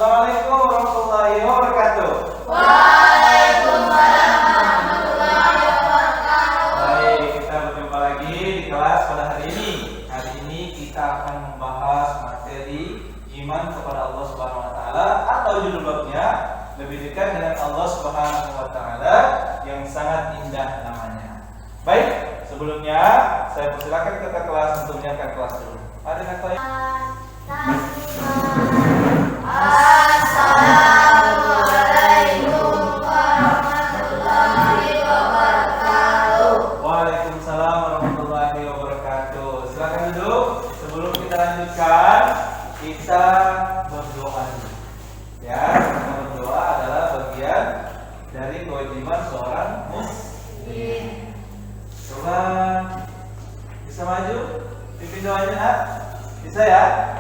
Assalamualaikum warahmatullahi wabarakatuh. Waalaikumsalam warahmatullahi wabarakatuh. Baik, kita berjumpa lagi di kelas pada hari ini. Hari ini kita akan membahas materi iman kepada Allah Subhanahu wa taala atau judul babnya lebih dekat dengan Allah Subhanahu wa taala yang sangat indah namanya. Baik, sebelumnya saya persilakan kakak kelas untuk menyiapkan kelas dulu. Ada kakak yang Assalamualaikum warahmatullahi wabarakatuh. Waalaikumsalam warahmatullahi wabarakatuh. Silakan duduk. Sebelum kita lanjutkan, kita berdoa dulu. Ya, kita berdoa adalah bagian dari kewajiban seorang muslim. Coba bisa maju, pimpin doanya, Nak? Bisa ya?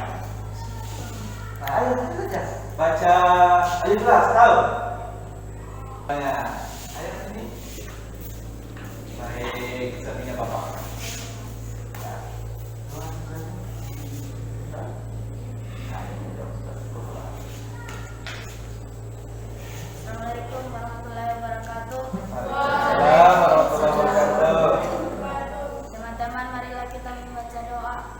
Nah, ayo kita saja baca Al-Ikhlas, tahu? Banyak. Ayo sini. Baik, sampingnya Bapak. Ya. Assalamualaikum warahmatullahi wabarakatuh. Waalaikumsalam warahmatullahi wabarakatuh. Teman-teman, marilah kita membaca doa.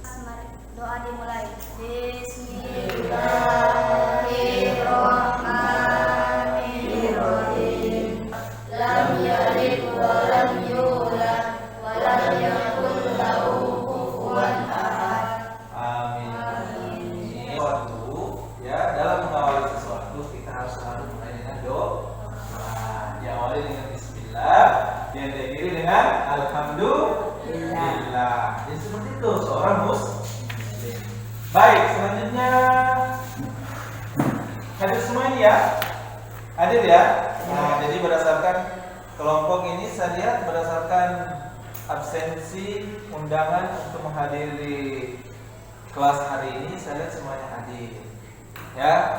Mari doa dimulai. Bismillahirrahmanirrahim. Lam yalid wa lam yulad wa lam yakul lahu kufuwan ahad. Amin. Sesuatu, ya, dalam mengawali sesuatu kita harus selalu mulai dengan doa. Nah, diawali dengan Bismillah, yang diakhiri dengan Alhamdulillah. Jadi seperti itu seorang muslim. Baik, selanjutnya hadir semua ini ya, hadir ya. Nah, jadi berdasarkan kelompok ini saya lihat berdasarkan absensi undangan untuk menghadiri kelas hari ini, saya lihat semuanya hadir. Ya,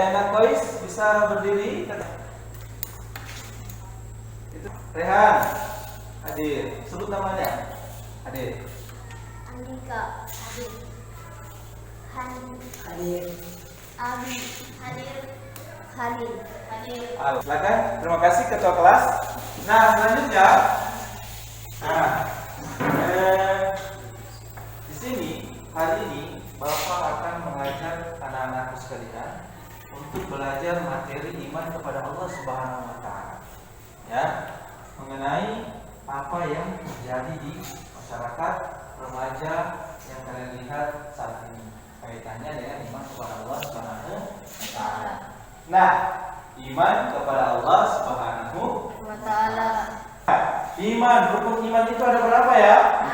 Nakois bisa berdiri. Itu Rehan hadir. Sebut namanya. Hadir. Andika hadir. Hadir. Abi hadir. Hadir. Silakan. Terima kasih ketua kelas. Nah, selanjutnya, di sini hari ini Bapak akan mengajar anak-anakku sekalian untuk belajar materi iman kepada Allah Subhanahu wa taala. Ya, mengenai apa yang terjadi di masyarakat remaja yang kalian lihat saat ini. Kaitannya dengan iman kepada Allah Subhanahu wa taala. Nah, iman kepada Allah Subhanahu Wa ta'ala. Iman, rukun iman itu ada berapa ya?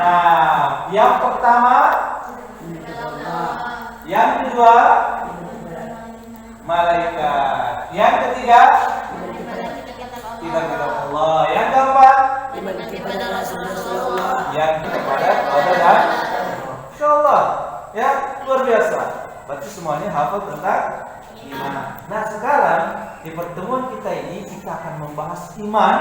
Nah, yang pertama, yang kedua, malaikat. Yang ketiga, kitab Allah. Yang keempat, Iman kepada Rasulullah. yang kepada Allah dan Insyaallah, ya, luar biasa. Berarti semuanya hafal tentang iman. Nah, sekarang di pertemuan kita ini kita akan membahas iman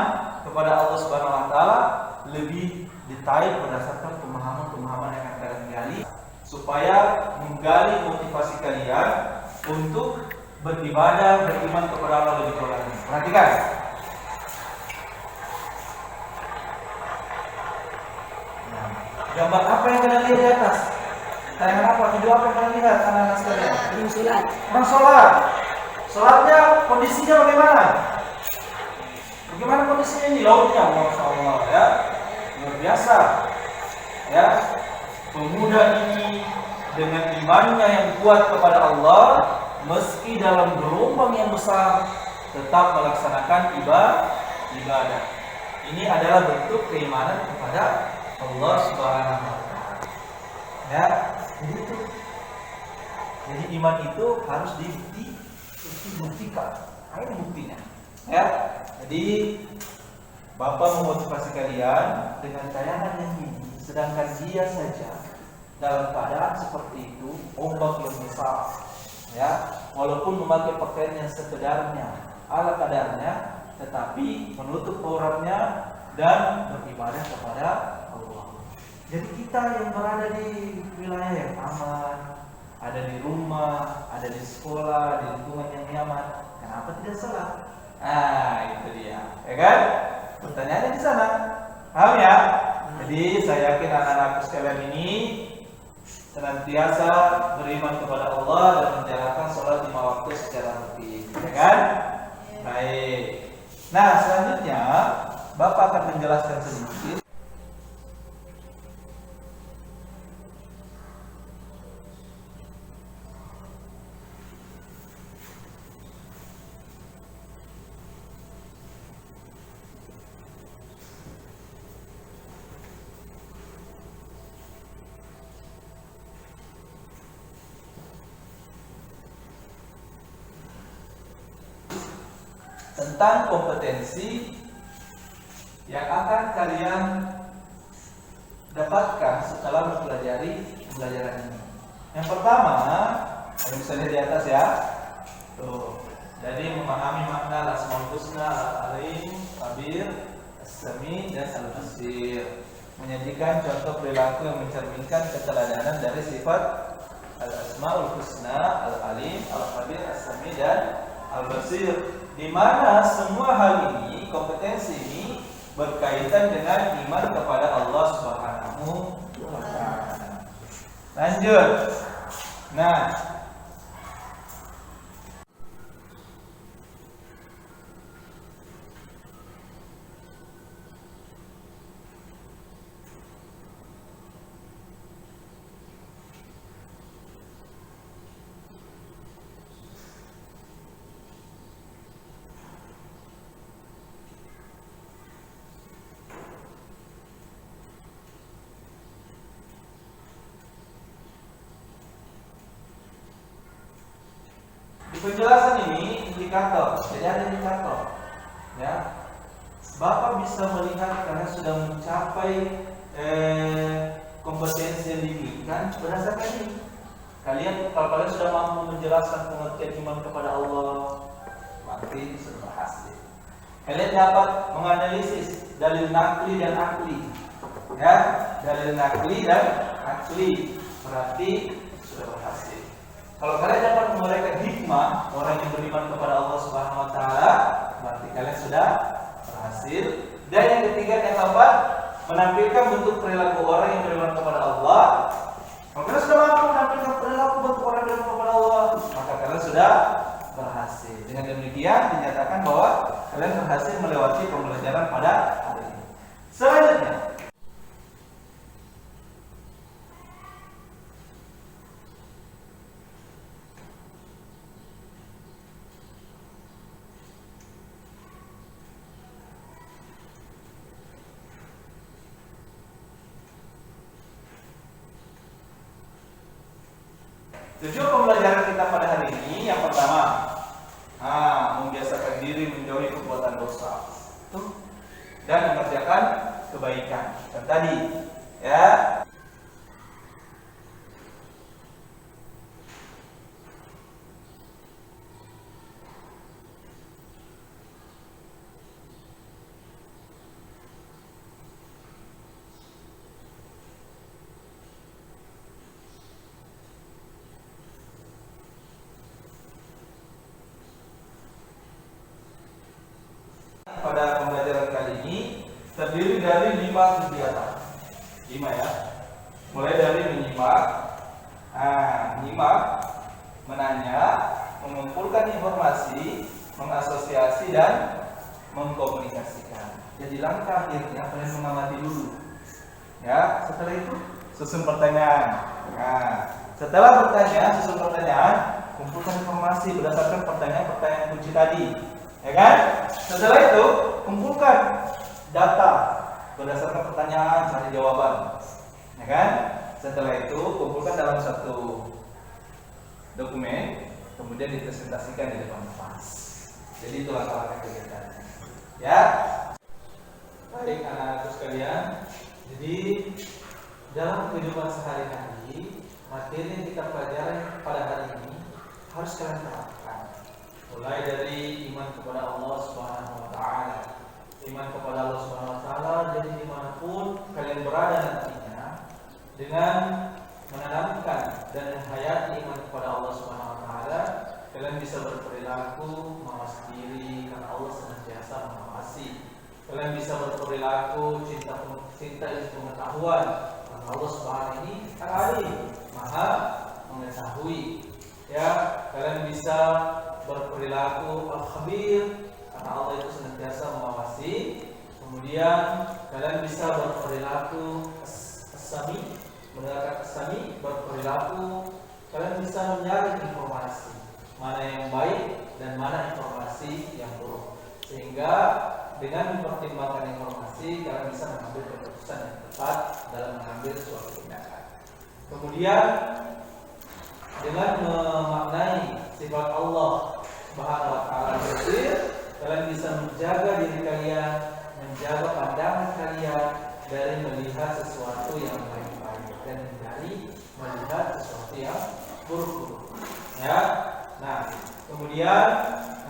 kepada Allah Subhanahu wa taala lebih detail berdasarkan pemahaman-pemahaman yang akan kalian gali supaya menggali motivasi kalian untuk beribadah, beriman kepada Allah lebih jauh lagi. Perhatikan. Nah, gambar apa yang kalian lihat di atas? Tayangan apa? Video apa yang kalian lihat anak-anak sekalian? Sholat. Orang sholat. Sholatnya kondisinya bagaimana? Bagaimana kondisinya ini? Lautnya, Masya Allah, ya, luar biasa. Ya, pemuda ini dengan imannya yang kuat kepada Allah, meski dalam gelombang yang besar, tetap melaksanakan ibadah. Ini adalah bentuk keimanan kepada Allah Subhanahu wa taala. Ya, jadi itu. Jadi iman itu harus dibuktikan. Nah, ini buktinya. Ya. Jadi Bapak memotivasi kalian dengan tayangan yang ini, sedangkan dia saja dalam keadaan seperti itu, ombak yang besar, ya, walaupun memakai pakaian yang sekedarnya, ala kadarnya, tetapi menutup auratnya dan beribadah kepada Allah. Jadi kita yang berada di wilayah yang aman, ada di rumah, ada di sekolah, di lingkungan yang nyaman, kenapa tidak sholat? Itu dia, ya kan? Pertanyaannya di sana, paham ya? Jadi saya yakin anak-anak sekalian ini senantiasa beriman kepada Allah dan menjalankan sholat 5 waktu secara rutin, ya kan? Baik. Nah, selanjutnya Bapak akan menjelaskan sedikit tentang kompetensi yang akan kalian dapatkan setelah mempelajari pembelajaran ini. Yang pertama, yang bisa lihat di atas ya. Tuh. Jadi memahami makna Asmaul Husna, Al-Alim, Khabir, As-Sami dan Al-Basir. Menyajikan contoh perilaku yang mencerminkan keteladanan dari sifat Al-Asmaul Husna, Al-Alim, Al-Khabir, As-Sami dan Al-Basir, di mana semua hal ini, kompetensi ini berkaitan dengan iman kepada Allah Subhanahu wa Ta'ala. Lanjut. Nah, penjelasan ini indikator, jadi ada indikator, ya. Bapak bisa melihat karena sudah mencapai kompetensi yang diinginkan berdasarkan ini. Kalau kalian sudah mampu menjelaskan pengertian iman kepada Allah, berarti sudah berhasil. Kalian dapat menganalisis dalil nakli dan akli, ya, dalil nakli dan akli, berarti sudah berhasil. Kalau kalian dapat menguraikan hikmah orang yang beriman kepada Allah Subhanahu wa Ta'ala, berarti kalian sudah berhasil. Dan yang ketiga, yang keempat, menampilkan bentuk perilaku orang yang beriman kepada Allah. Kalau kalian sudah mampu menampilkan perilaku bentuk orang yang beriman kepada Allah, maka kalian sudah berhasil. Dengan demikian dinyatakan bahwa kalian berhasil melewati pembelajaran pada hari ini. Selanjutnya, tujuan pembelajaran kita pada hari ini yang pertama, membiasakan diri menjauhi perbuatan dosa dan mengerjakan kebaikan. Dan tadi, ya, pada pembelajaran kali ini terdiri dari 5 kegiatan. 5 ya. Mulai dari menyimak, menanya, mengumpulkan informasi, mengasosiasi dan mengkomunikasikan. Jadi langkah akhirnya kalian mengamati dulu. Ya, setelah itu susun pertanyaan. Setelah bertanya, susun pertanyaan, kumpulkan informasi berdasarkan pertanyaan-pertanyaan kunci tadi. Ya kan? Setelah itu kumpulkan data berdasarkan pertanyaan, cari jawaban. Ya kan? Setelah itu kumpulkan dalam satu dokumen, kemudian dipresentasikan di depan kelas. Jadi itu langkah-langkah kegiatan. Ya. Baik anak-anak sekalian, jadi dalam kehidupan sehari-hari, materi yang kita pelajari pada hari ini harus kalian terapkan. Mulai dari iman kepada Allah Subhanahu wa Ta'ala. Iman kepada Allah Subhanahu wa Ta'ala, jadi dimanapun kalian berada nantinya, dengan menanamkan dan menghayati iman kepada Allah Subhanahu wa Ta'ala, Kalian bisa berperilaku mawas diri karena Allah senantiasa mengawasi. Kalian bisa berperilaku cinta ilmu pengetahuan karena Allah Subhanahu ini alim, maha mengetahui. Ya, kalian bisa berperilaku al-khabir karena Allah itu senantiasa mengawasi. Kemudian kalian bisa berperilaku as-sami, mendengarkan as-sami, berperilaku kalian bisa menyaring informasi mana yang baik dan mana informasi yang buruk, sehingga dengan mempertimbangkan informasi kalian bisa mengambil keputusan yang tepat dalam mengambil suatu tindakan. Kemudian dengan memaknai sifat Allah Subhanahu wa taala basir, kalian bisa menjaga diri kalian, menjaga pandangan kalian dari melihat sesuatu yang baik-baik dan dari melihat sesuatu yang buruk-buruk. Ya. Nah, kemudian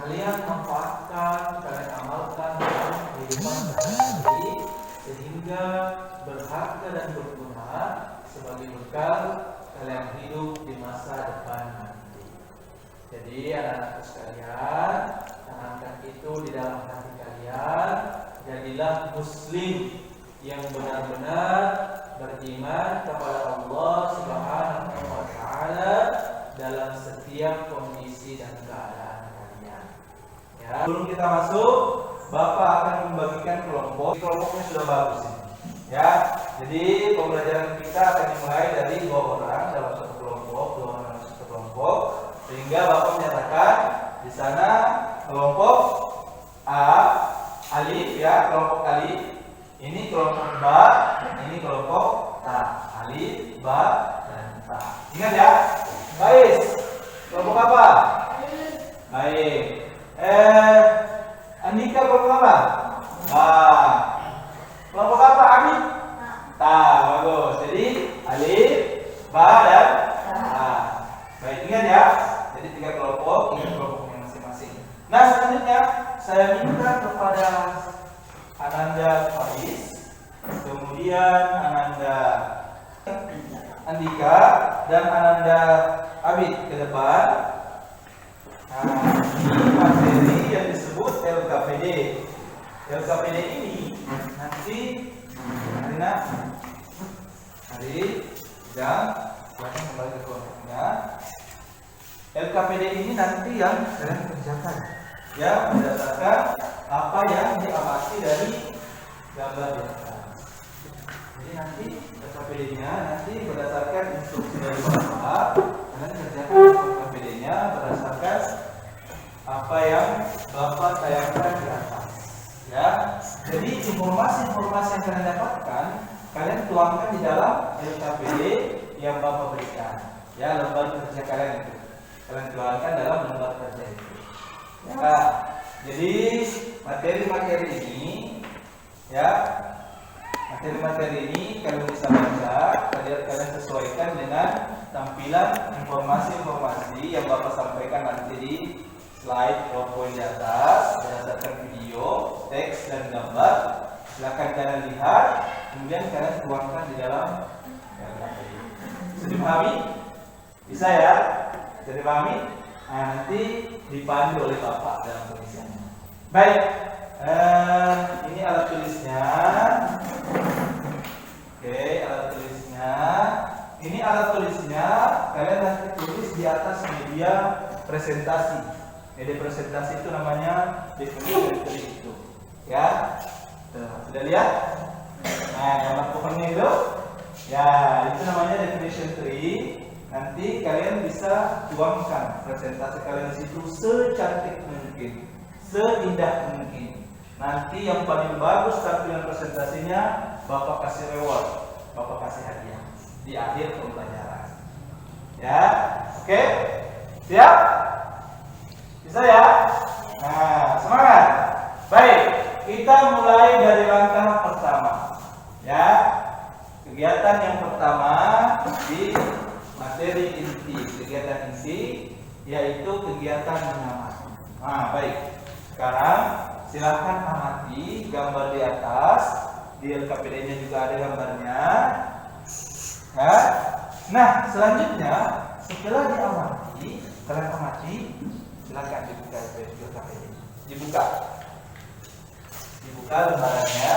kalian manfaatkan, kalian amalkan dalam kehidupan sehari-hari sehingga berharga dan berguna sebagai bekal kalian hidup di masa depan nanti. Jadi anak-anakku sekalian, tanamkan itu di dalam hati kalian. Jadilah muslim yang benar-benar beriman kepada Allah Subhanahu wa taala dalam setiap kondisi dan keadaan kalian. Ya, sebelum kita masuk, Bapak akan membagikan kelompok. Kelompoknya sudah bagus ini. Ya, jadi pembelajaran kita akan dimulai dari 2 orang dalam satu kelompok, 2 orang dalam satu kelompok, sehingga Bapak menyatakan di sana kelompok A, alif ya, kelompok alif. Ini kelompok ba, ini kelompok ta. Alif, ba, dan ta. Ingat ya. Baik. Kelompok apa? Baik. Andika kelompok apa? Ba. Kelompok apa? Alif? Ta. Bagus. Jadi alif, ba, dan ta. Baik, ingat ya. Jadi 3 kelompok, ini kelompoknya masing-masing. Nah, selanjutnya saya minta kepada Ananda Faiz, kemudian Ananda Andika, dan Ananda Abid ke depan. Nah, ini materi yang disebut LKPD. LKPD ini nanti hari jam silakan kembali ke kelompoknya. LKPD ini nanti yang kalian kerjakan, ya, berdasarkan apa yang diamati dari gambar di atas. Jadi nanti LKPD-nya nanti berdasarkan instruksi dari Bapak, kalian kerjakan LKPD-nya berdasarkan apa yang Bapak tayangkan di atas. Ya, jadi informasi-informasi yang kalian dapatkan, kalian tuangkan di dalam LKPD yang Bapak berikan. Ya, lembar kerja kalian itu, kalian tuangkan dalam lembar kerja itu. Ya, jadi materi-materi ini, ya, materi-materi ini kalian bisa baca, kalian sesuaikan dengan tampilan informasi-informasi yang Bapak sampaikan nanti di slide PowerPoint di atas berdasarkan video, teks, dan gambar. Silakan kalian lihat, kemudian kalian tuangkan di dalam LKPD. Bisa dipahami? Bisa ya? Bisa dipahami? Nah, nanti dipandu oleh Bapak dalam tulisannya. Baik, ini alat tulisnya. Oke, alat tulisnya. Ini alat tulisnya. Kalian nanti tulis di atas media presentasi. Media presentasi itu namanya definition tree itu. Ya, sudah lihat? Nah, gambar pohonnya itu. Ya, itu namanya definition tree. Nanti kalian bisa tuangkan presentasi kalian di situ secantik mungkin, seindah mungkin. Nanti yang paling bagus tampilan presentasinya Bapak kasih reward, Bapak kasih hadiah di akhir pembelajaran. Ya, oke? Siap? Bisa ya? Nah, semangat. Baik, kita mulai dari langkah pertama. Ya, kegiatan yang pertama di materi inti, kegiatan inti yaitu kegiatan mengamati. Nah, baik. Sekarang silahkan amati gambar di atas. Di LKPD-nya juga ada gambarnya. Ya. Nah, selanjutnya setelah diamati, Kalian amati, silakan dibuka LKPD. Dibuka lembarannya.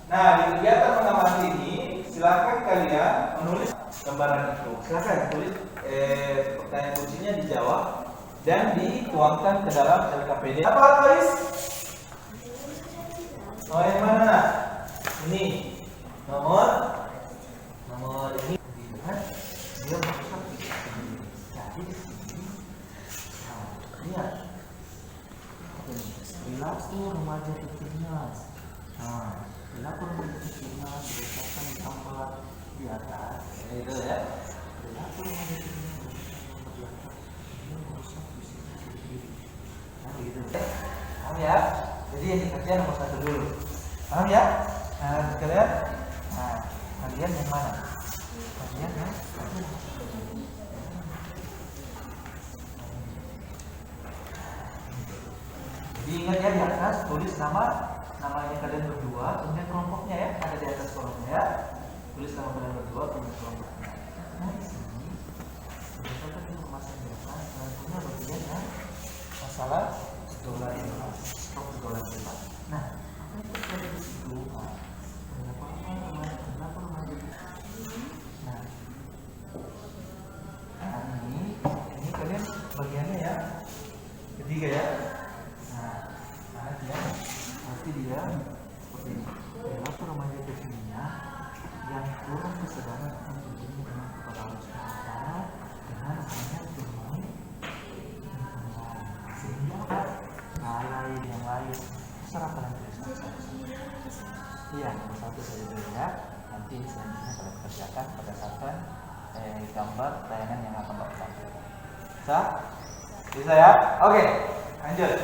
Nah, di kegiatan mengamati ini, silakan kalian menulis lembaran itu. Silakan tulis pertanyaan kuncinya dijawab dan dituangkan ke dalam LKPD. Apa tulis? Oh, yang mana? Ini nomor ini. Dia masuk di sini. Jadi di sini. Nah, lihat. Perilaku remaja kekinian. Nah, perilaku remaja kekinian berdasarkan gambar di atas. Itu ya. Perilaku remaja kekinian berdasarkan gambar di atas. Dia merusak fisik diri. Nah, begitu. Paham ya? Jadi yang dikerjakan nomor 1 dulu. Paham ya? Nah, kalian. Nah, kalian yang mana? Kalian ya? Diingat ya, di atas tulis namanya kalian berdua, kemudian kelompoknya ya, ada di atas kolomnya ya. Tulis nama kalian berdua, kemudian kelompoknya. Nah, di sini berdasarkan informasi yang diatas, kalian punya bagian ya, masalah sekolah bebas, stok sekolah bebas. Nah, apa yang terjadi di situ? Kenapa remaja? Nah, ini kalian bagiannya ya, ketiga ya. Nanti dia seperti ini. Perilaku remaja kekinian yang kurang kesadaran akan dirinya dengan kepada Allah SWT dengan banyak bermain sehingga lalai yang lain serah kalian tulis. Iya, nomor 1 saja dulu ya. Nanti selanjutnya kalian kerjakan berdasarkan gambar tayangan yang akan Bapak sampaikan. Bisa ya? Oke, lanjut.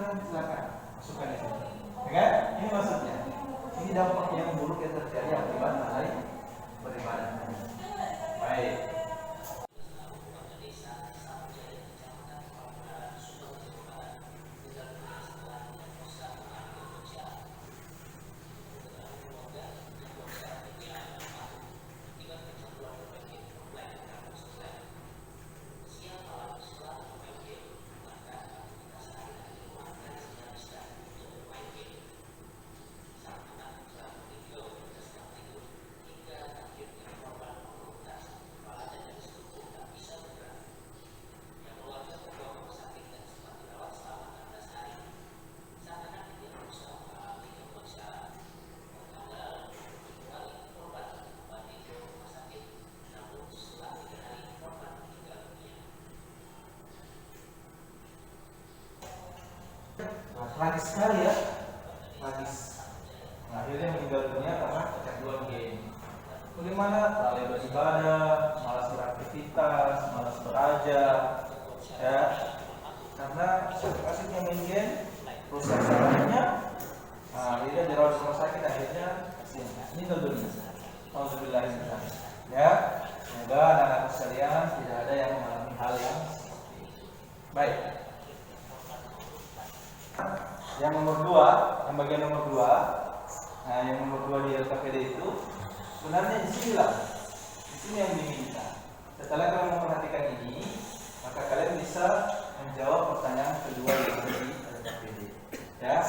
Silakan masukkan di sini. Oke? Ini maksudnya. Ini dampak yang buruk yang terjadi akibat lalai beribadah. Baik. Tragis sekali ya, tragis. Akhirnya meninggal dunia karena kecanduan game. Bagaimana? Lalai beribadah, malas beraktivitas, malas beraja, ya. Karena asiknya main game, rusak sarafnya, akhirnya dirawat di rumah sakit, akhirnya ini tentunya. Alhamdulillah ya. Semoga anak-anak sekalian tidak ada yang mengalami hal yang seperti ini. Baik. Yang nomor 2, yang bagian nomor 2, nah yang nomor 2 di LKPD itu sebenarnya di sini yang diminta. Setelah kalian memperhatikan ini, maka kalian bisa menjawab pertanyaan kedua yang ada di LKPD. Ya,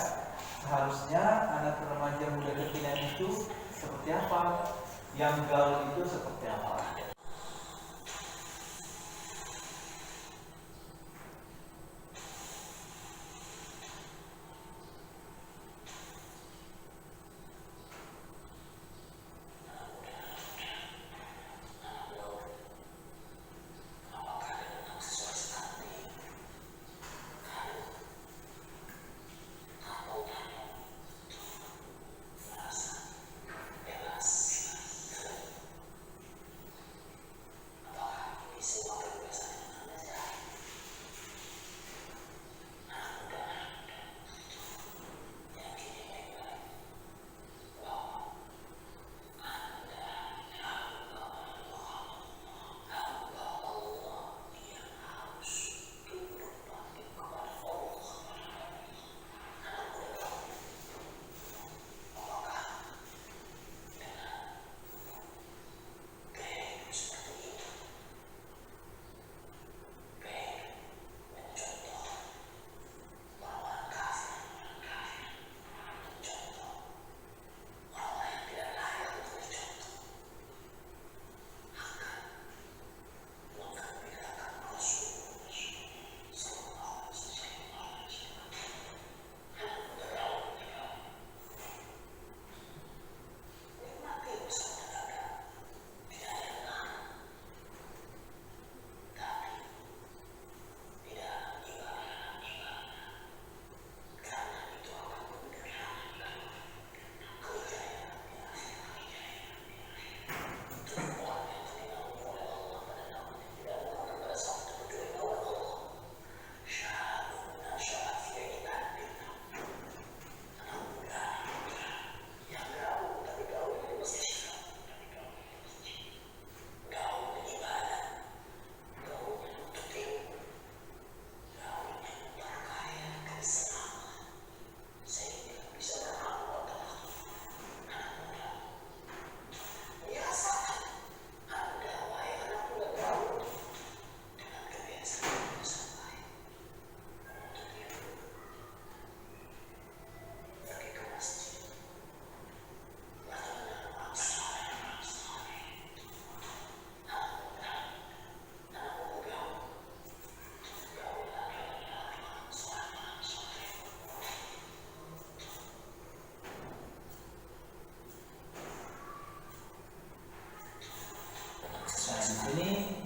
seharusnya anak remaja muda kekinian itu seperti apa? Yang gaul itu seperti apa?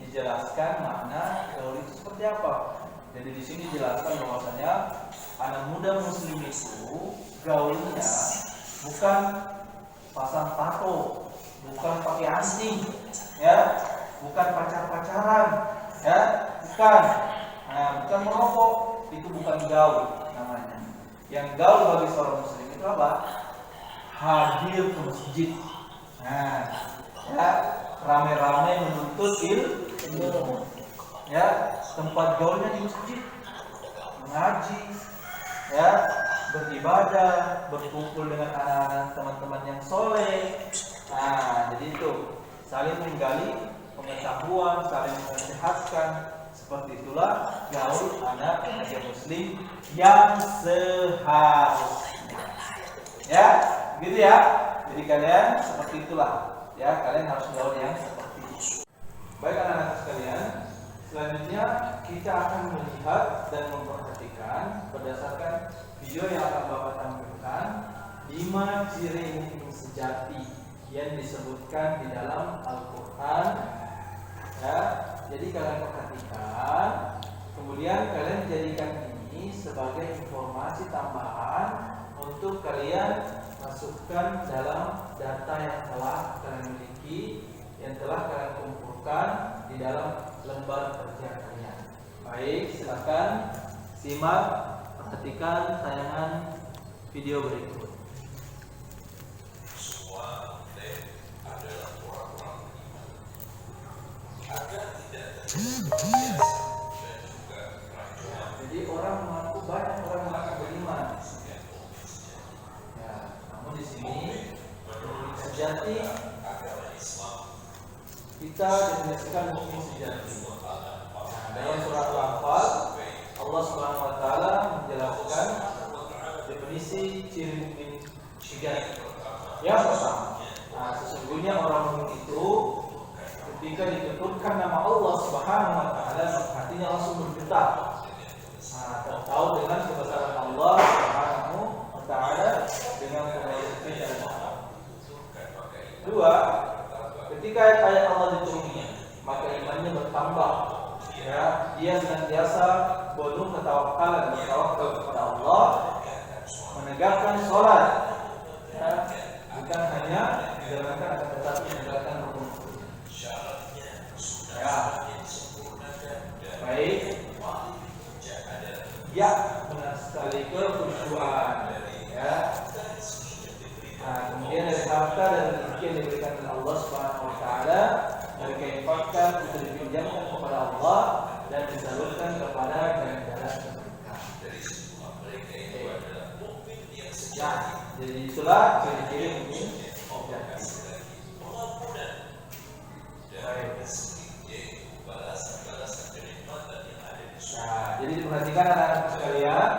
Dijelaskan makna gaul itu seperti apa. Jadi di sini dijelaskan bahwasanya anak muda muslim itu gaulnya bukan pasang tato, bukan pakai anting, ya, bukan pacaran, ya, bukan, bukan merokok, itu bukan gaul namanya. Yang gaul bagi seorang muslim itu apa? Hadir ke masjid, ya, rame-rame menuntut ilmu, ya, tempat gaulnya di masjid, mengaji, ya, beribadah, berkumpul dengan anak-anak teman-teman yang soleh. Jadi itu saling menggali pengetahuan, saling mensehatkan. Seperti itulah gaul anak remaja muslim yang seharusnya. Ya, gitu ya. Jadi kalian seperti itulah. Ya, kalian harus gaul yang seperti itu. Baik anak-anak sekalian, selanjutnya kita akan melihat dan memperhatikan berdasarkan video yang akan Bapak tampilkan 5 ciri mukmin sejati yang disebutkan di dalam Al-Quran. Ya, jadi kalian perhatikan, kemudian kalian jadikan ini sebagai informasi tambahan untuk kalian masukkan dalam data yang telah kalian miliki, yang telah kalian kumpulkan di dalam lembar kerja kalian. Baik, silakan simak, perhatikan tayangan video berikut. Semua adalah orang-orang beriman. Agar tidak terjadi bias dan juga keracunan. Jadi orang mengaku banyak orang mengaku beriman. Di sini sejati agama Islam itu kita definisikan mukmin sejati. Dalam surat Al-Anfal, Allah Subhanahu wa taala menjelaskan definisi ciri mukmin sejati. Yang pertama, sesungguhnya orang mukmin itu ketika dituturkan nama Allah Subhanahu wa taala, hatinya langsung bergetar. Tahu dengan kebesaran Allah Subhanahu wa taala dengan kebaikan Allah. Dua, ketika ayat-ayat Allah diturunkan, maka imannya bertambah. Ya, dia senantiasa penuh ketawakalan, bertawakal kepada Allah, menegakkan sholat, ya, bukan hanya menjalankan akan tetapi menegakkan rukun. Ya, baik. Ya, benar sekali, kekhusyuan. Ya. Kemudian dari harta dan rezeki yang diberikan oleh Allah Subhanahu wa taala, mereka infakkan untuk dipinjamkan kepada Allah dan disalurkan kepada jalan-jalan kebaikan. Ya, jadi itulah ciri-ciri mukmin sejati. Jadi diperhatikan anak-anak sekalian.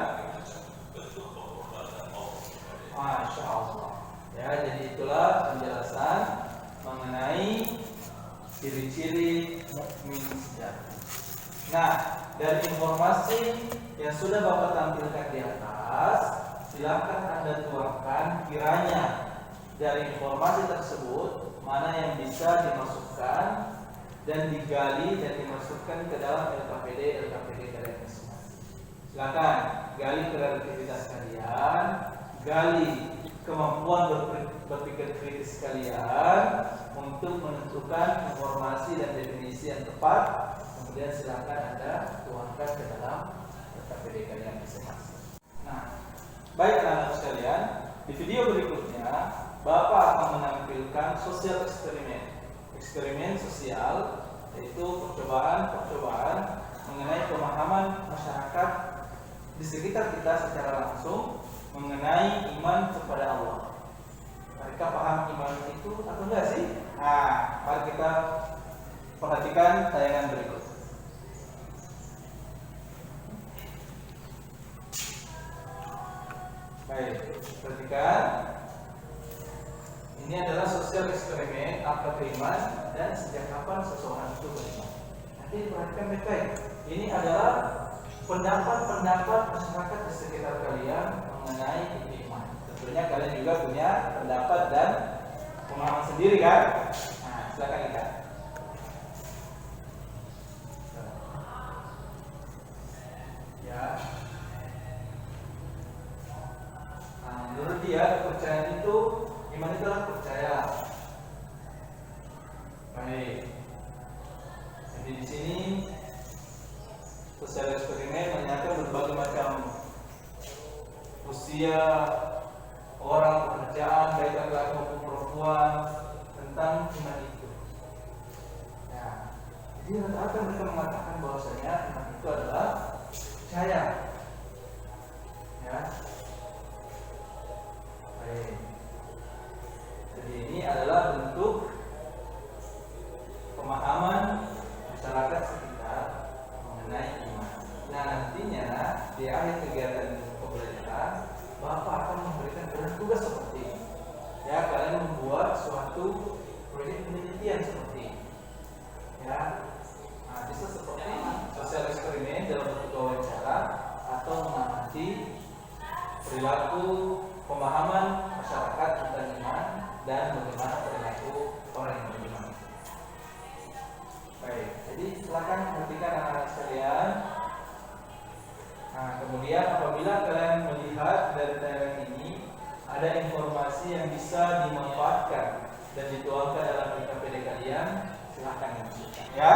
Masya Allah. Ya, jadi itulah penjelasan mengenai ciri-ciri mukmin sejati. Nah, dari informasi yang sudah Bapak tampilkan di atas, silakan Anda tuangkan kiranya dari informasi tersebut mana yang bisa dimasukkan dan digali dan dimasukkan ke dalam LKPD kalian masing-masing. Silakan gali kreativitas kalian, gali kemampuan berpikir kritis kalian untuk menentukan informasi dan definisi yang tepat. Kemudian silakan Anda tuangkan ke dalam LKPD kalian masing-masing. Nah, baik anak-anak sekalian, di video berikutnya Bapak akan menampilkan sosial eksperimen sosial, yaitu percobaan mengenai pemahaman masyarakat di sekitar kita secara langsung mengenai iman kepada Allah. Mereka paham iman itu atau enggak sih? Nah, mari kita perhatikan tayangan berikut. Baik, perhatikan. Ini adalah sosial eksperimen apa iman dan sejak kapan seseorang itu beriman. Nanti perhatikan baik-baik. Ini adalah pendapat-pendapat masyarakat di sekitar kalian mengenai iman. Tentunya kalian juga punya pendapat dan pemahaman sendiri kan? Nah, silakan lihat. Ya. Nah, menurut dia kepercayaan itu iman itu adalah percaya. Baik. Jadi di sini sosial eksperimen menyatakan berbagai macam usia orang, pekerjaan, baik laki-laki maupun perempuan tentang iman itu. Ya, jadi rata-rata mereka mengatakan bahwasanya iman itu adalah percaya. Ya, baik. Jadi ini adalah bentuk pemahaman masyarakat sekitar mengenai iman. Nah, nantinya di akhir kegiatan pembelajaran Bapak akan memberikan kalian tugas seperti ini. Ya, kalian membuat suatu proyek penelitian seperti ini. Ya, nah, bisa seperti sosial eksperimen dalam bentuk wawancara atau mengamati perilaku pemahaman masyarakat tentang iman dan bagaimana perilaku orang yang beriman. Baik, jadi silakan perhatikan anak-anak sekalian. Nah, kemudian apabila kalian melihat dari tayangan ini ada informasi yang bisa dimanfaatkan dan dituangkan dalam LKPD kalian, silakan dimasukkan. Ya,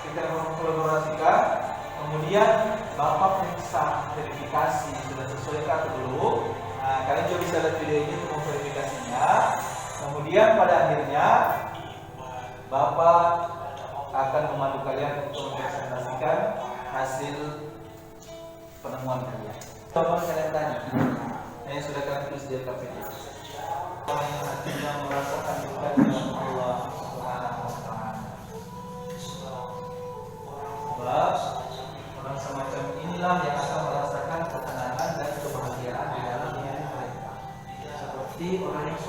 kita kolaborasikan. Kemudian Bapak periksa verifikasi sudah sesuai atau belum. Nah, kalian coba bisa lihat video ini untuk verifikasinya. Kemudian pada akhirnya Bapak akan memandu kalian untuk mempresentasikan hasil penemuan kalian. Bapak kalian tanya, yang sudah kalian tulis di LKPD. Orang yang hatinya merasakan dekat dengan Allah Subhanahu wa taala.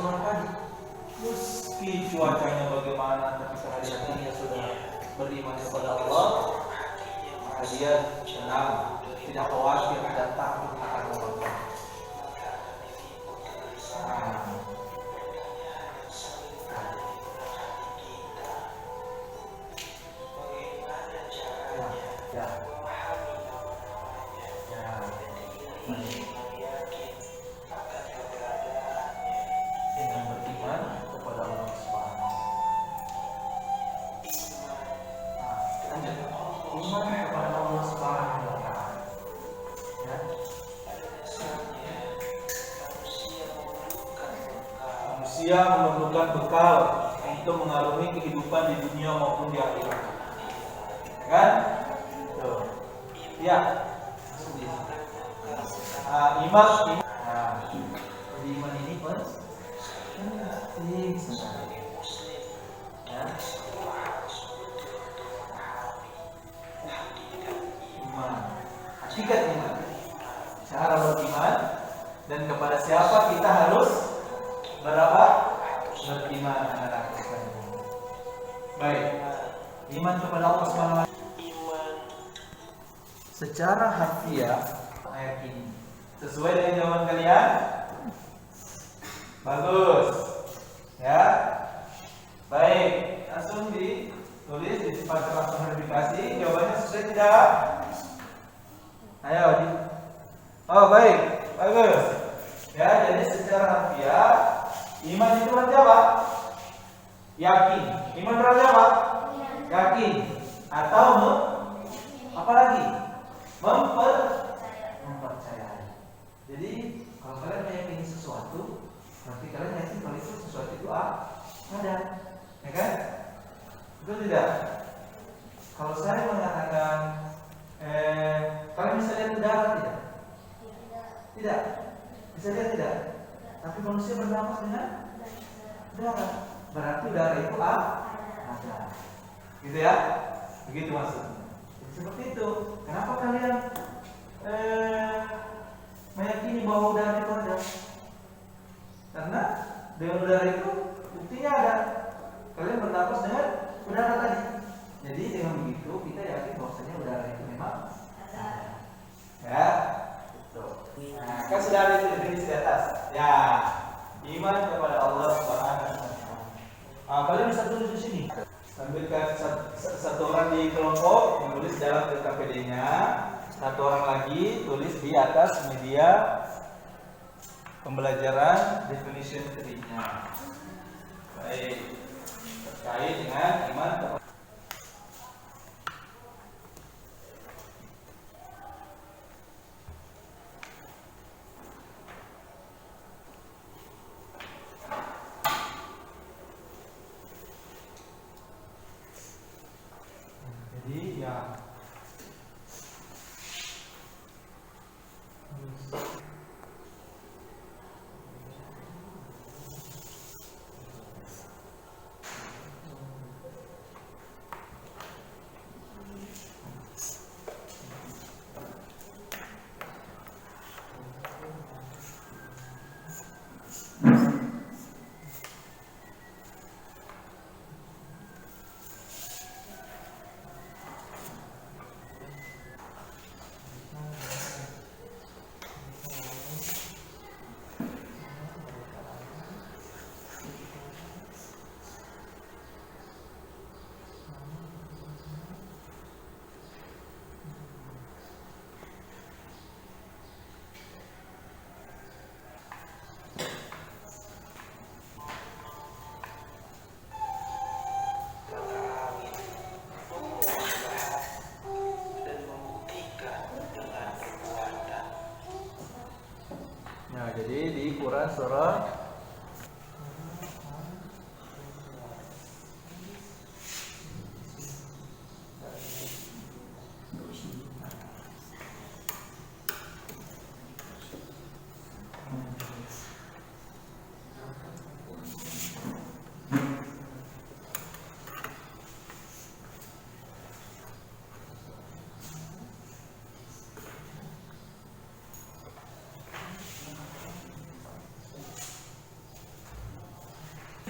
seorang tadi. Meski cuacanya bagaimana, tapi karena dia sudah beriman kepada Allah, maka dia tenang, tidak khawatir, tidak takut akan Allah. Dengan beriman kepada Allah Subhanahu. Lanjut. Iman kepada Allah Subhanahu wa Ta'ala. Ya. Manusia memerlukan bekal untuk mengarungi kehidupan di dunia maupun di akhirat. Ya kan? Tuh. Ya. Iman. Jadi iman ini penting sekali. Ya. Iman. Hakikat iman. Cara beriman dan kepada siapa kita harus berapa? Beriman anak-anak. Baik. Iman kepada Allah Subhanahu wa Ta'ala. Secara harfiah ayat ini sesuai dengan jawaban kalian? Bagus. Ya. Baik, langsung ditulis di tempat langsung verifikasi. Jawabannya sesuai tidak? Ayo. Oh, baik. Bagus. Ya, jadi secara harfiah iman itu berarti apa? Yakin. Iman berarti apa? Yakin. Atau apa lagi? Mempercayai. Jadi kalau kalian meyakini sesuatu, berarti kalian yakin kalau itu sesuatu itu ada, ya kan? Betul tidak? Kalau saya mengatakan, kalian bisa lihat udara tidak? Tidak. Bisa lihat tidak? Tapi manusia bernafas dengan udara. Berarti udara itu ada. Gitu ya? Begitu maksudnya. Jadi seperti itu. Kenapa kalian meyakini bahwa udara itu ada? Karena dengan udara itu buktinya ada. Kalian bernafas dengan udara tadi. Jadi dengan begitu kita yakin bahwasanya udara itu memang ada. Ya, betul. Nah, kan sudah ada definisi di atas. Ya, iman kepada Allah Subhanahu wa Ta'ala. Kalian bisa tulis di sini. Ambilkan satu orang di kelompok menulis dalam TKPD-nya, satu orang lagi tulis di atas media pembelajaran definition tree-nya. Baik, terkait dengan iman kepada ya. Nah, jadi di Quran surah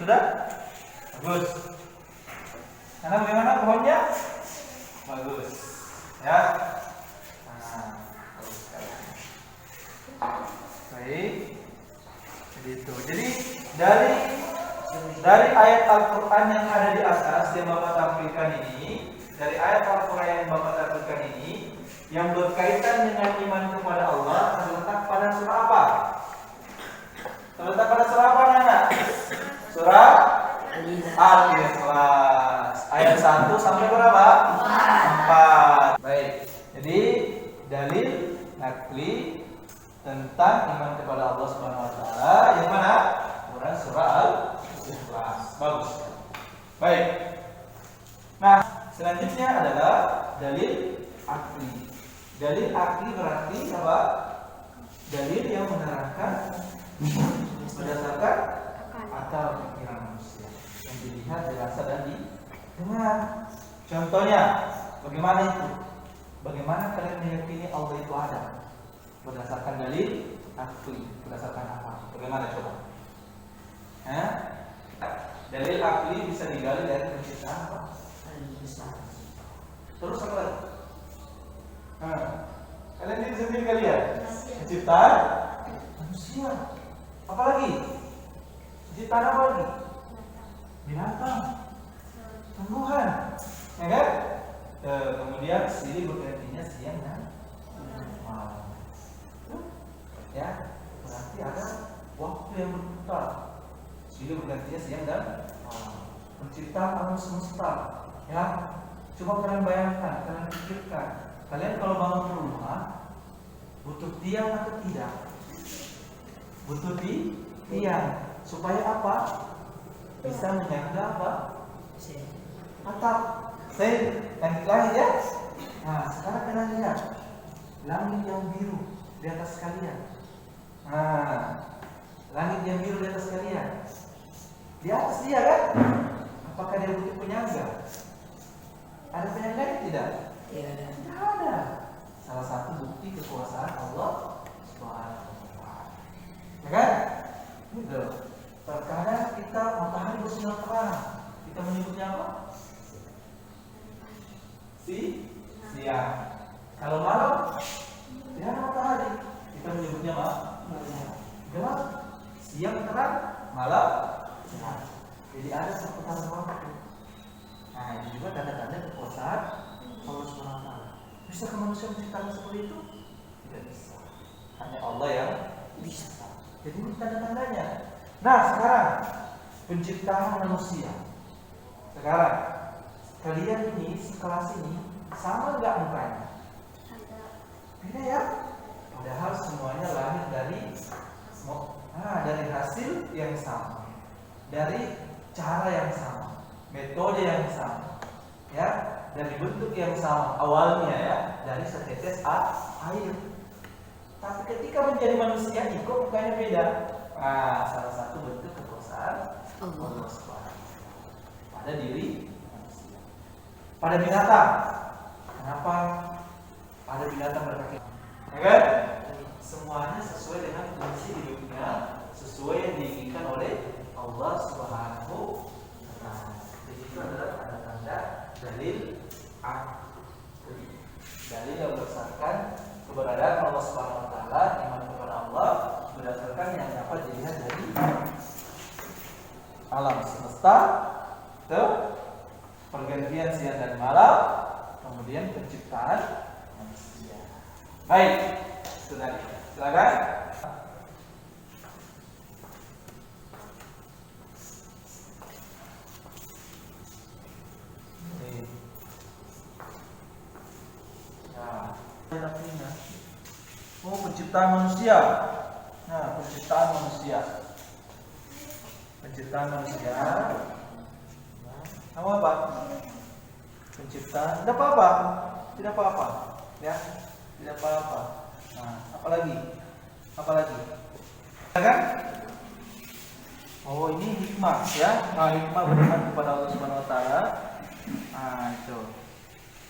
Sudah? Bagus. Karena bagaimana pohonnya? Bagus. Ya. Nah, bagus sekali. Baik. Jadi itu. Jadi dari ayat Al-Quran yang ada di atas yang Bapak tampilkan ini, dari ayat Al-Quran yang Bapak tampilkan ini, yang berkaitan dengan iman kepada Allah terletak pada surah apa? Terletak pada surah apa, anak? Surah Al-Ikhlas. Ayat 1 sampai berapa? 4. Baik. Jadi dalil nakli tentang iman kepada Allah Subhanahu wa taala yang mana? Quran surah Al-Ikhlas. Bagus. Baik. Nah, selanjutnya adalah dalil akli. Dalil akli berarti apa? Dalil yang menerangkan berdasarkan akal pikiran manusia yang dilihat, dirasa dan didengar. Contohnya, bagaimana itu? Bagaimana kalian meyakini Allah itu ada? Berdasarkan dalil akli. Berdasarkan apa? Bagaimana coba? Dalil akli bisa digali dari penciptaan apa? Terus apa lagi? Kalian diri sendiri kalian? Penciptaan manusia. Apa lagi? Penciptaan apa lagi? Binatang, tumbuhan, ya kan? Kemudian silih bergantinya siang dan malam. Ya, berarti ada waktu yang berputar. Silih bergantinya siang dan malam. Penciptaan alam semesta. Ya, coba kalian bayangkan, kalian pikirkan. Kalian kalau bangun rumah butuh tiang atau tidak? Butuh tiang. Supaya apa? Bisa menyangga apa? Atap. Langit ya. Nah, sekarang kalian lihat langit yang biru di atas kalian. Nah, langit yang biru di atas kalian. Di atas dia kan? Apakah dia butuh penyangga? Ada penyangga tidak? Tidak ada. Salah satu bukti kekuasaan Allah Subhanahu wa taala. Ya kan? Gitu. Terkadang kita matahari bersinar terang. Kita menyebutnya apa? Siang. Kalau malam, ya matahari. Kita menyebutnya malam. Gelap. Siang terang, malam gelap. Jadi ada perputaran waktu. Nah, ini juga tanda-tanda kekuasaan Allah Subhanahu wa taala. Bisa ke manusia menciptakan seperti itu? Tidak bisa. Hanya Allah yang bisa. Jadi ini tanda-tandanya. Nah, sekarang penciptaan manusia. Sekarang kalian ini sekelas ini sama nggak mukanya? Beda ya? Padahal semuanya lahir dari hasil yang sama, dari cara yang sama, metode yang sama, ya, dari bentuk yang sama awalnya ya, dari setetes air. Tapi ketika menjadi manusia, kok mukanya beda? Nah, salah satu bentuk kekuasaan Allah Subhanahu pada diri manusia. Pada binatang, kenapa ada binatang berkaki? Ya kan? Semuanya sesuai dengan fungsi hidupnya, sesuai yang diinginkan oleh Allah Subhanahu wa taala. Jadi itu adalah tanda-tanda dalil akli. Dalil yang berdasarkan keberadaan Allah Subhanahu wa taala, iman kepada Allah berdasarkan yang dapat dilihat dari alam semesta, pergantian siang dan malam, kemudian penciptaan manusia. Baik, itu tadi. Silakan. Oh, penciptaan manusia. Nah, penciptaan manusia. Penciptaan manusia. Apa? Penciptaan. Tidak apa-apa. Tidak apa-apa. Ya, tidak apa-apa. Nah, apalagi? Apalagi? Kan? Oh, ini hikmah ya. Nah, hikmah beriman kepada Allah Subhanahu wa taala. Nah, itu.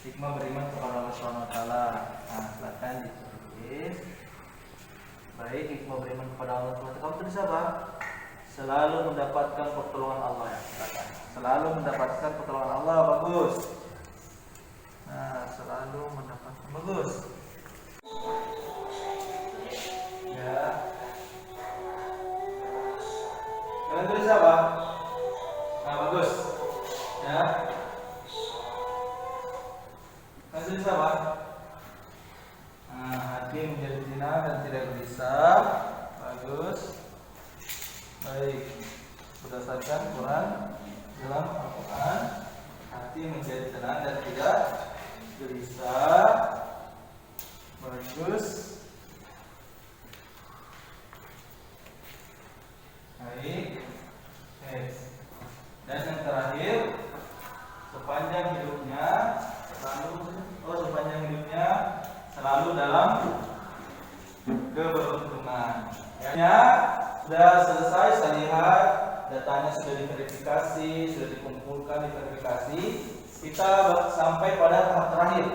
Hikmah beriman kepada Allah Subhanahu wa taala. Nah, silakan ditulis. Baik, hikmah beriman kepada Allah Subhanahu wa taala. Kamu tulis apa? selalu mendapatkan pertolongan Allah ya. Silakan. Selalu mendapatkan pertolongan Allah, bagus. Nah, selalu mendapatkan, bagus. Ya. Kalian tulis apa? Nah, bagus. Ya. Kalian tulis apa? Nah, hati menjadi tenang dan tidak gelisah. Bagus. Baik. Berdasarkan Quran dalam Al-Quran, hati menjadi tenang dan tidak gelisah. Bagus. Baik. Next. Dan yang terakhir, sepanjang hidupnya selalu dalam keberuntungan. Ya, sudah selesai. Saya lihat datanya sudah diverifikasi, sudah dikumpulkan, diverifikasi. Kita sampai pada tahap terakhir,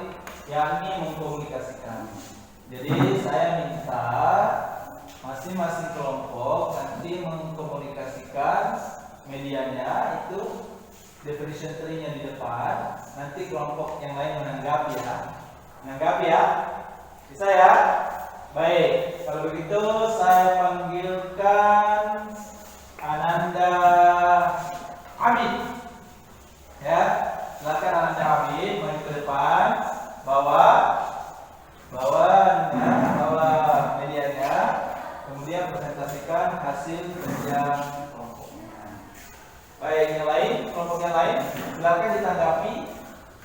yakni mengkomunikasikan. Jadi saya minta masing-masing kelompok nanti mengkomunikasikan medianya, itu definition tree-nya di depan. Nanti kelompok yang lain menanggapi ya. Menanggapi ya? Bisa ya? Baik, kalau begitu saya panggilkan Ananda Hamid. Ya, silakan Ananda Hamid maju ke depan, bawa medianya, kemudian presentasikan hasil kerja kelompoknya. Baik, yang lain, kelompok yang lain, silakan ditanggapi.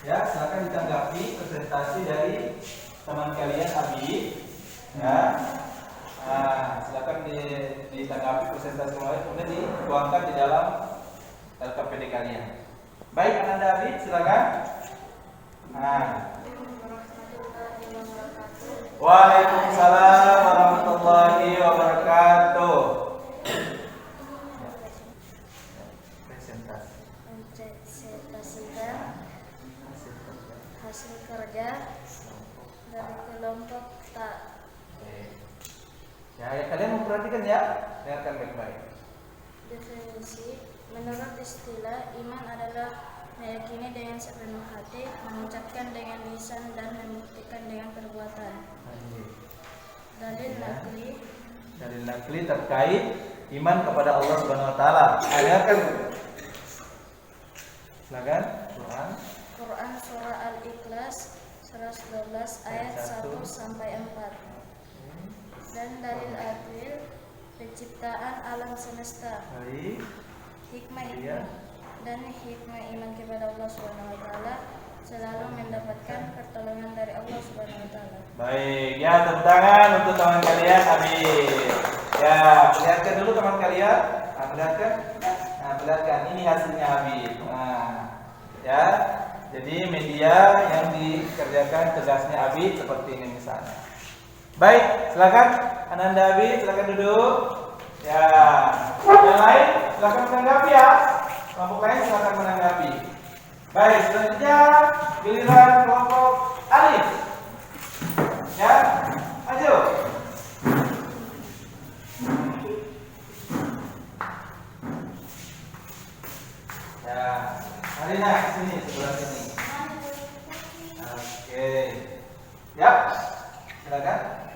Ya, silakan ditanggapi presentasi dari teman kalian Abi. Ya, silakan ditanggapi presentasi mulai, kemudian dituangkan di dalam LKPD kalian. Baik, Ananda Abi, silakan. Waalaikumsalam warahmatullahi wabarakatuh. Presentasikan hasil kerja dari kelompok tak. Ya, kalian memperhatikan ya, dengarkan baik-baik. Definisi: menurut istilah, iman adalah meyakini dengan sepenuh hati, mengucapkan dengan lisan, dan membuktikan dengan perbuatan. Dalil nakli terkait iman kepada Allah Subhanahu Wa Taala. Dengarkan. Silakan. Quran surah Al-Ikhlas 112 ayat 1 sampai 4. Dan dalil akil penciptaan alam semesta. Hikmah iman kepada Allah Subhanahu Wa Taala selalu mendapatkan pertolongan dari Allah Subhanahu Wa Taala. Baik, ya, tepuk tangan untuk teman kalian Habib. Ya, perlihatkan dulu teman kalian. Perlihatkan. Ini hasilnya Habib. Ya, jadi media yang dikerjakan tugasnya Habib seperti ini misalnya. Baik, silakan Ananda Habib, silakan duduk. Ya, yang lain silakan menanggapi ya. Kelompok lain silakan menanggapi. Baik, selanjutnya giliran kelompok Alif. Ya, maju. Ya, Marina sini, sebelah sini. Oke. Ya, silakan.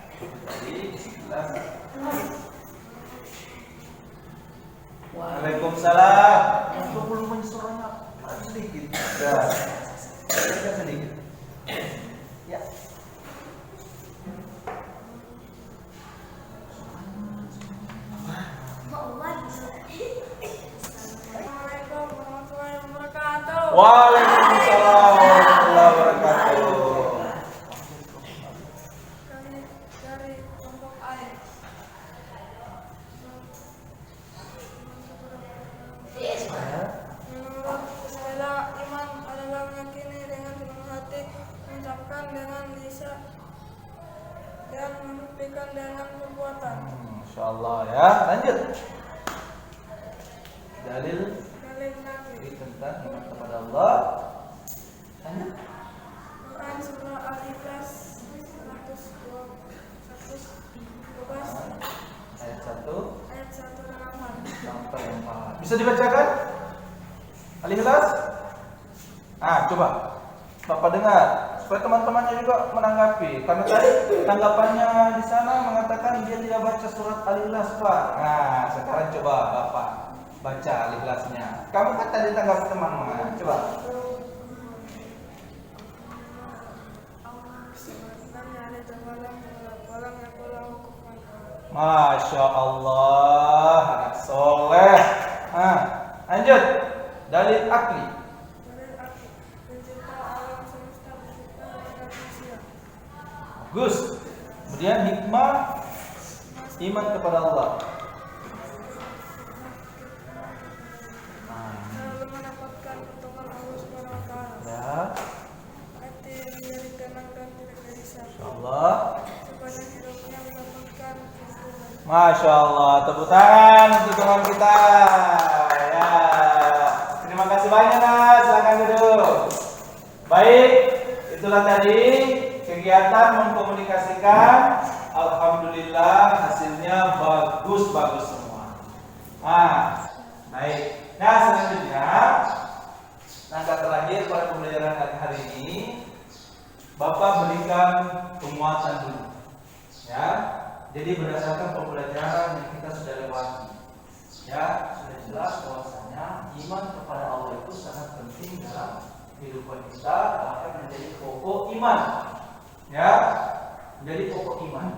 Waalaikumsalam. Itu belum menyesuaikan sedikit. Ya. Sedikit. Ya. Waalaikumsalam warahmatullahi wabarakatuh. Dari kelompok A. Menurut istilah iman adalah meyakini dengan sepenuh hati, mengucapkan dengan lisan, dan membuktikan dengan perbuatan. Insyaallah ya. Lanjut. Dalil nakli tentang iman kepada Allah. Lanjut. Quran surah Al-Ikhlas 112 Ayat 1 ayat 1 dan 4. sampai Bisa dibacakan? Al-Ikhlas? Coba Bapak dengar supaya teman-temannya juga menanggapi. Karena tadi tanggapannya di sana mengatakan dia tidak baca surat Al-Ikhlas, Pak. Sekarang coba Bapak baca Al-Ikhlasnya. Kamu kan tadi tanggapi teman-teman. Coba. Masya Allah, anak soleh. Lanjut. Dalil akli. Bagus. Kemudian hikmah iman kepada Allah. Mendapatkan pertolongan Allah Subhanahu wa taala. Ya, Hati menjadi tenang dan tidak gelisah. Allah. Sepanjang hidupnya mendapatkan keuntungan. Masya Allah, tepuk tangan untuk teman kita. Ya, terima kasih banyak Nas. Silakan duduk. Baik, itulah tadi kegiatan mengkomunikasikan. Alhamdulillah hasilnya bagus-bagus semua. Baik. Nah, selanjutnya langkah terakhir pada pembelajaran hari ini, Bapak berikan penguatan dulu. Ya. Jadi berdasarkan pembelajaran yang kita sudah lewati, ya sudah jelas bahwasanya iman kepada Allah itu sangat penting dalam kehidupan kita, bahkan menjadi pokok iman, ya menjadi pokok iman.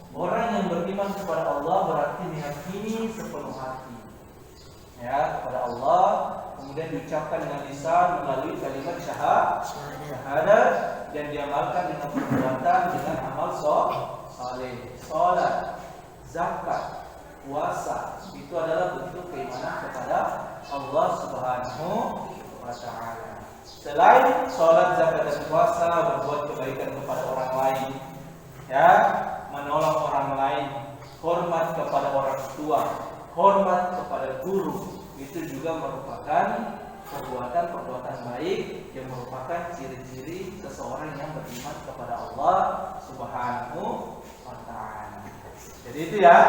Orang yang beriman kepada Allah berarti meyakini sepenuh hati, ya kepada Allah, kemudian diucapkan dengan lisan melalui kalimat syahadat dan diamalkan dengan perbuatan dengan amal saleh, salat, zakat, puasa, itu adalah bentuk keimanan kepada Allah Subhanahu wa taala. Selain salat, zakat dan puasa, berbuat kebaikan kepada orang lain, ya, menolong orang lain, hormat kepada orang tua, hormat kepada guru, itu juga merupakan perbuatan-perbuatan baik yang merupakan ciri-ciri seseorang yang beriman kepada Allah Subhanahu wa taala. Jadi itu ya.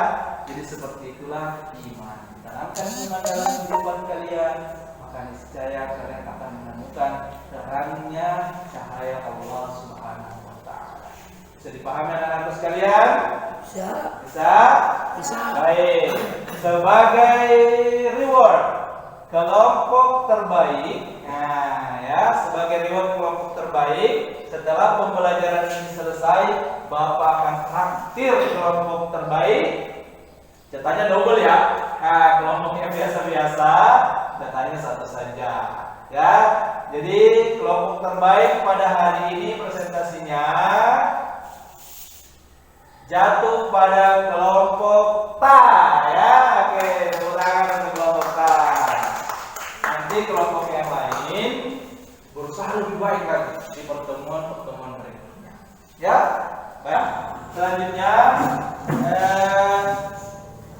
Jadi seperti itulah iman. Tanamkan iman dalam kehidupan kalian, maka niscaya kalian akan menemukan terangnya cahaya Allah Subhanahu wa taala. Bisa dipahami anak-anak sekalian? Bisa? Baik. Sebagai reward kelompok terbaik, sebagai reward kelompok terbaik, setelah pembelajaran ini selesai, Bapak akan traktir kelompok terbaik. Jatahnya double ya. Kelompok yang biasa-biasa, jatahnya satu saja. Ya, jadi kelompok terbaik pada hari ini presentasinya jatuh pada kelompok ta, ya. Oke, ulangan untuk kelompok ta. Nanti kelompok yang lain berusaha lebih baik lagi di pertemuan-pertemuan berikutnya. Ya, baik. Selanjutnya,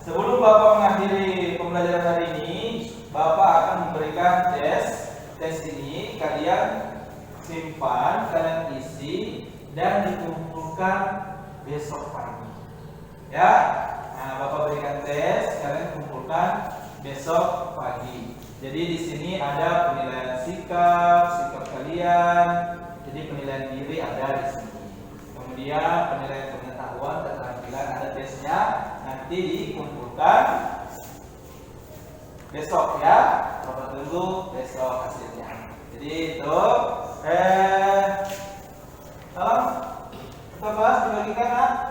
sebelum Bapak mengakhiri pembelajaran hari ini, Bapak akan memberikan tes ini kalian simpan, kalian isi dan dikumpulkan besok pagi. Ya, Bapak berikan tes, kalian kumpulkan besok pagi. Jadi di sini ada penilaian sikap kalian. Jadi penilaian diri ada di sini. Kemudian penilaian pengetahuan, keterampilan ada tesnya. Nanti dikumpulkan besok ya. Bapak tunggu besok hasilnya. Jadi itu salam. Kita bahas dibagikan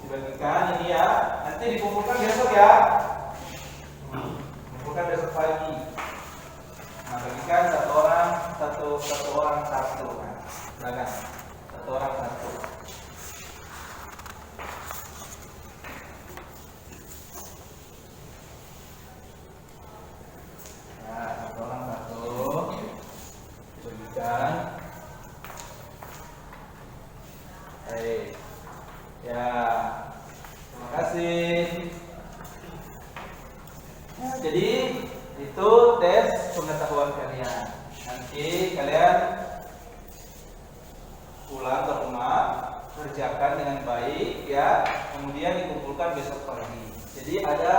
dibagikan ini ya. Nanti dikumpulkan besok ya. Kumpulkan besok pagi. Bagikan satu orang satu. Silakan. Satu orang satu. Ya, satu orang satu. Bagikan. Baik. Ya. Terima kasih. Jadi itu tes pengetahuan kalian. Nanti kalian pulang ke rumah, kerjakan dengan baik ya. Kemudian kemudian dikumpulkan besok pagi. Jadi ada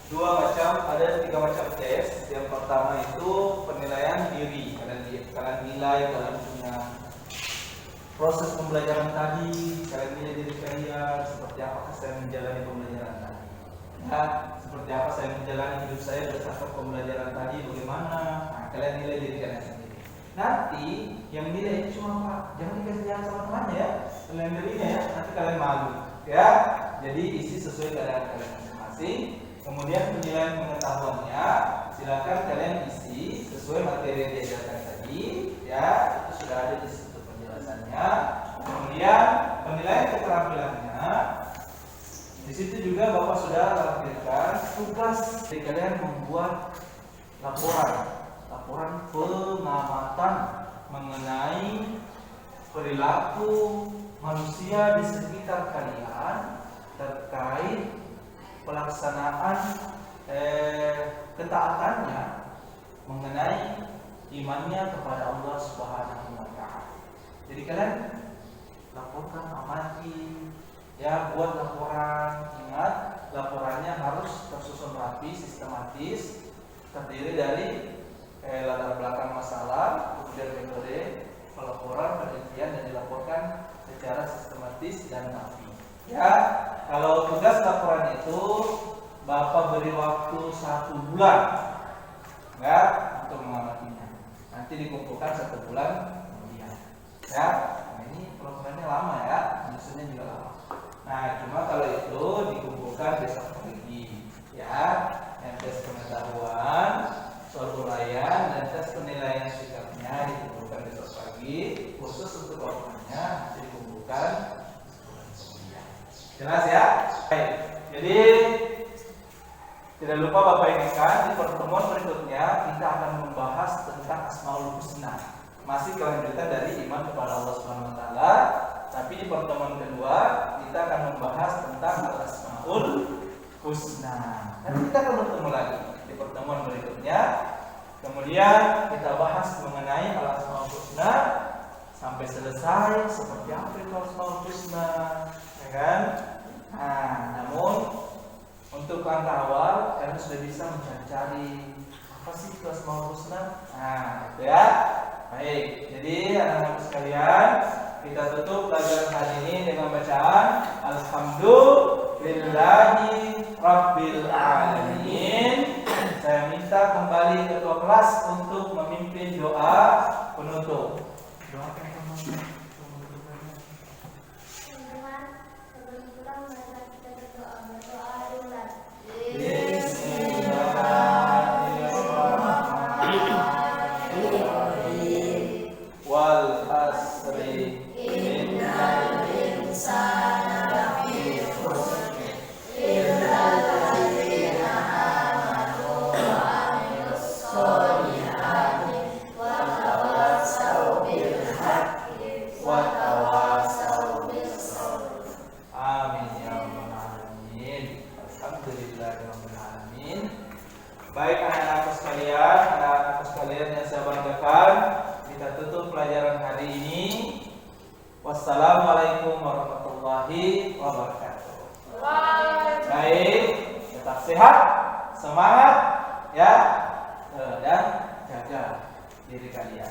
tiga macam tes. Yang pertama itu penilaian diri. Kalian nilai, kalian punya proses pembelajaran tadi, kalian nilai diri kalian seperti apa saya menjalani pembelajaran tadi. Ya, seperti apa saya menjalani hidup saya berdasarkan pembelajaran tadi, bagaimana? Nah, kalian nilai diri kalian sendiri. Nanti yang nilai itu cuma Pak, jangan dikasih lihat sama temannya ya, kalian dirinya ya, nanti kalian malu. Ya, jadi isi sesuai keadaan kalian masing-masing. Kemudian penilaian pengetahuannya, silakan kalian isi sesuai materi yang diajarkan tadi. Ya, itu sudah ada di situ penjelasannya. Kemudian penilaian keterampilannya. Di situ juga Bapak sudah lampirkan tugas dari kalian membuat laporan pengamatan mengenai perilaku manusia di sekitar kalian terkait pelaksanaan ketaatannya mengenai imannya kepada Allah Subhanahu wa taala. Jadi kalian laporkan, amati, ya, buat laporan. Ingat, laporannya harus tersusun rapi, sistematis, terdiri dari latar belakang masalah, kemudian metode pelaporan, penelitian, dan dilaporkan secara sistematis dan rapi. Ya, kalau tugas laporan itu Bapak beri waktu 1 bulan, ya, untuk mengamatinya. Nanti dikumpulkan 1 bulan kemudian. Ya, nah ini programnya lama ya, menyusunnya juga lama. Nah, cuma kalau itu dikumpulkan besok pagi, ya, yang tes pengetahuan, soal uraian, dan tes penilaian sikapnya dikumpulkan besok pagi. Khusus untuk laporannya nanti dikumpulkan sebulan kemudian. Jelas ya? Baik. Jadi tidak lupa Bapak ingatkan, di pertemuan berikutnya kita akan membahas tentang Asmaul Husna. Masih kelanjutan dari iman kepada Allah Subhanahu wa taala. Tapi di pertemuan kedua kita akan membahas tentang Al-Asmaul Husna. Nanti kita akan bertemu lagi di pertemuan berikutnya. Kemudian kita bahas mengenai Al-Asmaul Husna sampai selesai seperti apa itu Al-Asmaul Husna, ya kan? Nah, namun untuk langkah awal kalian sudah bisa mencari apa sih itu Asmaul Husna. Nah, itu ya. Baik, jadi anak-anak sekalian, kita tutup pelajaran hari ini dengan bacaan Alhamdulillahi Rabbil Alamin. Saya minta kembali ketua kelas untuk memimpin doa penutup. Doakan teman-teman. Wal asri innal insana lafi khusr illa allazina amanu wa amilus solihati wa tawassaw bil haqqi wa tawassaw bis sabr. Amin ya rabbal alamin. Alhamdulillahirabbil alamin. Baik anak-anakku sekalian yang saya banggakan, kita tutup pelajaran hari ini. Wassalamualaikum warahmatullahi wabarakatuh. Baik, tetap sehat, semangat ya, dan jaga diri kalian.